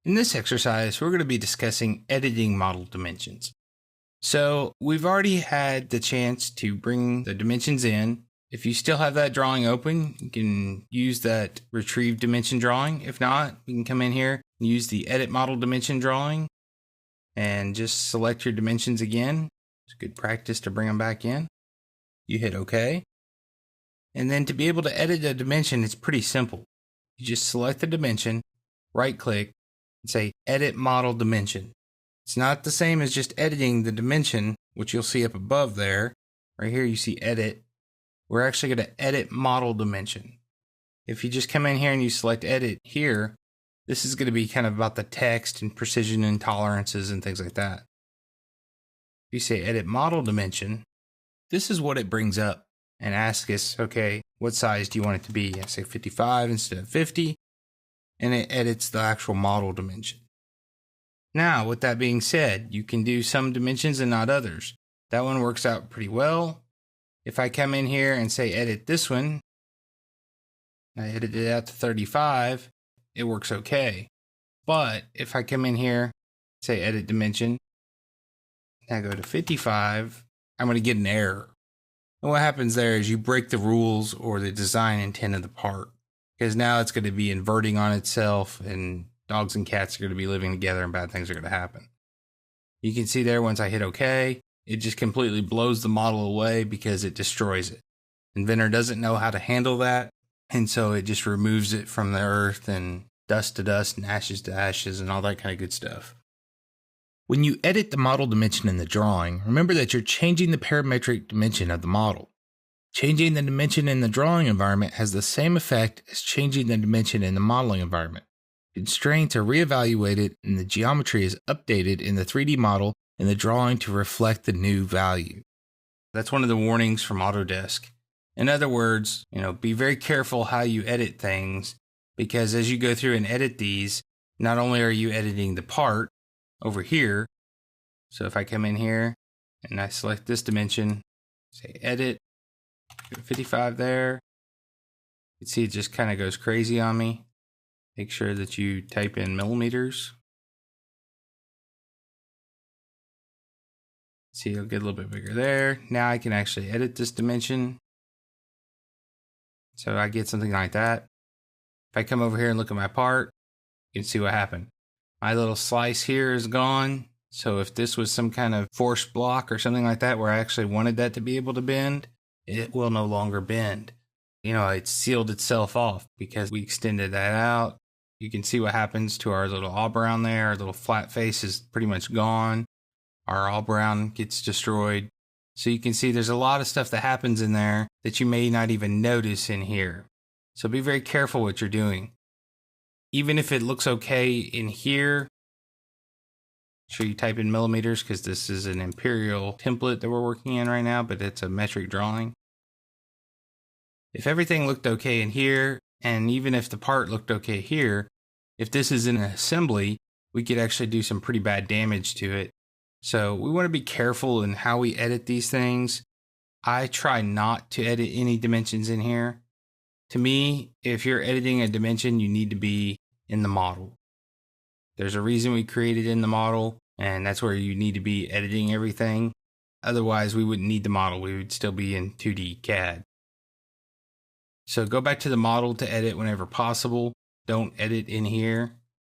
In this exercise, we're going to be discussing editing model dimensions. So we've already had the chance to bring the dimensions in. If you still have that drawing open, you can use that retrieve dimension drawing. If not, we can come in here and use the edit model dimension drawing and just select your dimensions again. It's good practice to bring them back in. You hit OK. And then to be able to edit a dimension, it's pretty simple. You just select the dimension, right click, and say edit model dimension. It's not the same as just editing the dimension, which you'll see up above there. Right here you see edit. We're actually going to edit model dimension. If you just come in here and you select edit here, this is going to be kind of about the text and precision and tolerances and things like that. If you say edit model dimension, this is what it brings up and asks us, okay, what size do you want it to be? I say 55 instead of 50, and it edits the actual model dimension. Now, with that being said, you can do some dimensions and not others. That one works out pretty well. If I come in here and say edit this one, I edit it out to 35, it works okay. But if I come in here, say edit dimension, and I go to 55, I'm going to get an error. And what happens there is you break the rules or the design intent of the part, because now it's going to be inverting on itself and dogs and cats are going to be living together and bad things are going to happen. You can see there once I hit OK, it just completely blows the model away because it destroys it. Inventor doesn't know how to handle that, and so it just removes it from the earth and dust to dust and ashes to ashes and all that kind of good stuff. When you edit the model dimension in the drawing, remember that you're changing the parametric dimension of the model. Changing the dimension in the drawing environment has the same effect as changing the dimension in the modeling environment. Constraints are reevaluated and the geometry is updated in the 3D model in the drawing to reflect the new value. That's one of the warnings from Autodesk. In other words, be very careful how you edit things, because as you go through and edit these, not only are you editing the part over here, so if I come in here and I select this dimension, say edit, go to 55 there, you can see it just kind of goes crazy on me. Make sure that you type in millimeters. See, it'll get a little bit bigger there. Now I can actually edit this dimension. So I get something like that. If I come over here and look at my part, you can see what happened. My little slice here is gone. So if this was some kind of forced block or something like that where I actually wanted that to be able to bend, it will no longer bend. It sealed itself off because we extended that out. You can see what happens to our little all brown there. Our little flat face is pretty much gone. Our all brown gets destroyed. So you can see there's a lot of stuff that happens in there that you may not even notice in here. So be very careful what you're doing. Even if it looks okay in here, make sure you type in millimeters because this is an imperial template that we're working in right now, but it's a metric drawing. If everything looked okay in here, and even if the part looked okay here, if this is in an assembly, we could actually do some pretty bad damage to it. So we want to be careful in how we edit these things. I try not to edit any dimensions in here. To me, if you're editing a dimension, you need to be in the model. There's a reason we created in the model, and that's where you need to be editing everything. Otherwise, we wouldn't need the model. We would still be in 2D CAD. So go back to the model to edit whenever possible. Don't edit in here.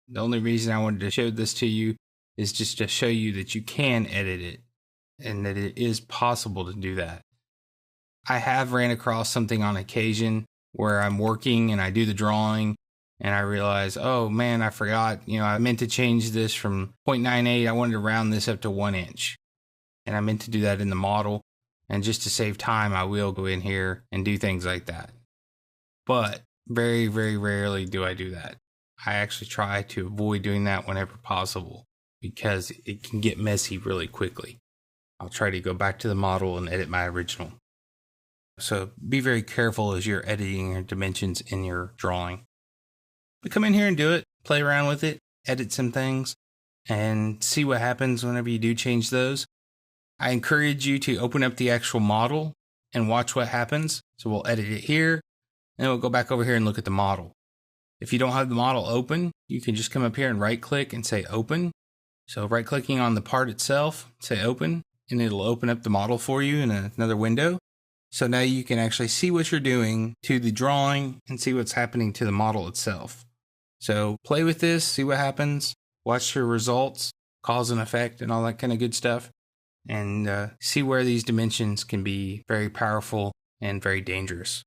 The only reason I wanted to show this to you is just to show you that you can edit it and that it is possible to do that. I have ran across something on occasion where I'm working and I do the drawing and I realize, oh man, I forgot, I meant to change this from 0.98. I wanted to round this up to 1 inch. And I meant to do that in the model. And just to save time, I will go in here and do things like that. But very, very rarely do I do that. I actually try to avoid doing that whenever possible because it can get messy really quickly. I'll try to go back to the model and edit my original. So be very careful as you're editing your dimensions in your drawing. But come in here and do it, play around with it, edit some things, and see what happens whenever you do change those. I encourage you to open up the actual model and watch what happens. So we'll edit it here. And we'll go back over here and look at the model. If you don't have the model open, you can just come up here and right click and say open. So right clicking on the part itself, say open, and it'll open up the model for you in another window. So now you can actually see what you're doing to the drawing and see what's happening to the model itself. So play with this, see what happens, watch your results, cause and effect, and all that kind of good stuff, and see where these dimensions can be very powerful and very dangerous.